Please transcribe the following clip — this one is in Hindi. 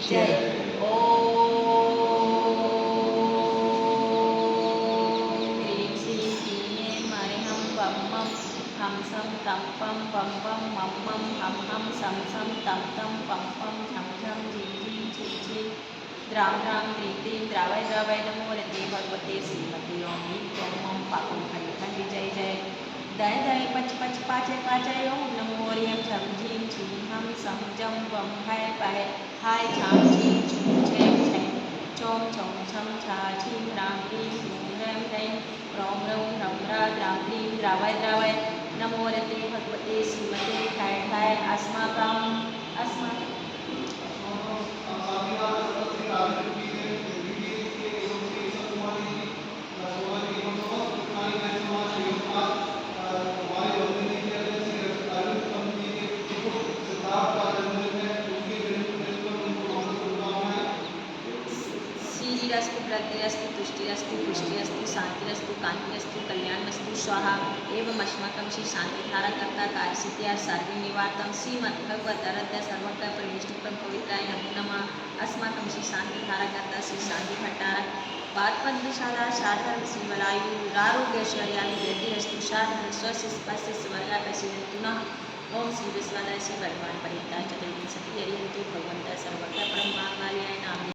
जय ह्रीं श्रीं क्लीं ऐं हम वम मम हम सम तम पम वम वम मम मम हम सम सम तम तम पम पम झम झम झीं झीं झीं झीं द्रां द्रां द्रीं द्रीं द्रावय द्रावय नमो रते भगवते श्रीमते ओम ह्रीं क्लीं मम पाकुं खंड खंड जय जय दय दय पच पच पाचय पाचय ओम नमो ह्रीं झम झीं झीं हम सम जम वम हय पय हाय झाम झीं झूं झैं झैं चौं चौं छम छा झीं रां ह्रीं ह्रूं ह्रैं ह्रैं ह्रौं ह्रौं ह्रं ह्रा द्रां द्रीं द्रावय द्रावय नमो रते भगवते श्रीमते ठाय ठाय अस्मा श्रीरस्तु वृद्धिरस्तु तुष्टिरस्तु पुष्टिरस्तु शांतिरस्तु कांतिरस्तु कल्याणमस्तु स्वाहा एवं अस्माकं श्री शांतिधाराकर्ता कार्यसिद्धिया सर्वे निवार्तं श्रीमद्भगवतरद्य सर्वज्ञ परमेष्टुकं पवित्राय नमो नमः अस्माकं श्री शांतिधाराकर्ता श्री शांति भट्टारक पादपद्मशाला साधन श्रीवलायु रारोग्यश्वर्यामि वृद्धिरस्तु साधन स्वस्य स्पस्य स्वर्गाकशिरन्तु ओम श्री विश्वादाय श्री भगवान परिता चतुर्विंशति हरिहंतु भगवंत सर्वज्ञ ब्रह्मांगार्याय नाम